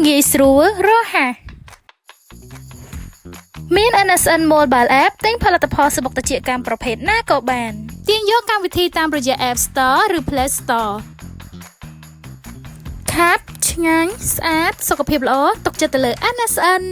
ងាយស្រួលរហ័សមាន NSN Mobile App ទិញផលិតផលសុខភាពកម្មប្រភេទណាក៏បានទាញយកកម្មវិធីតាមរយៈ App Store ឬ Play Store ខាប់ឆ្ងាញ់ស្អាតសុខភាពល្អទុកចិត្តទៅលើ NSN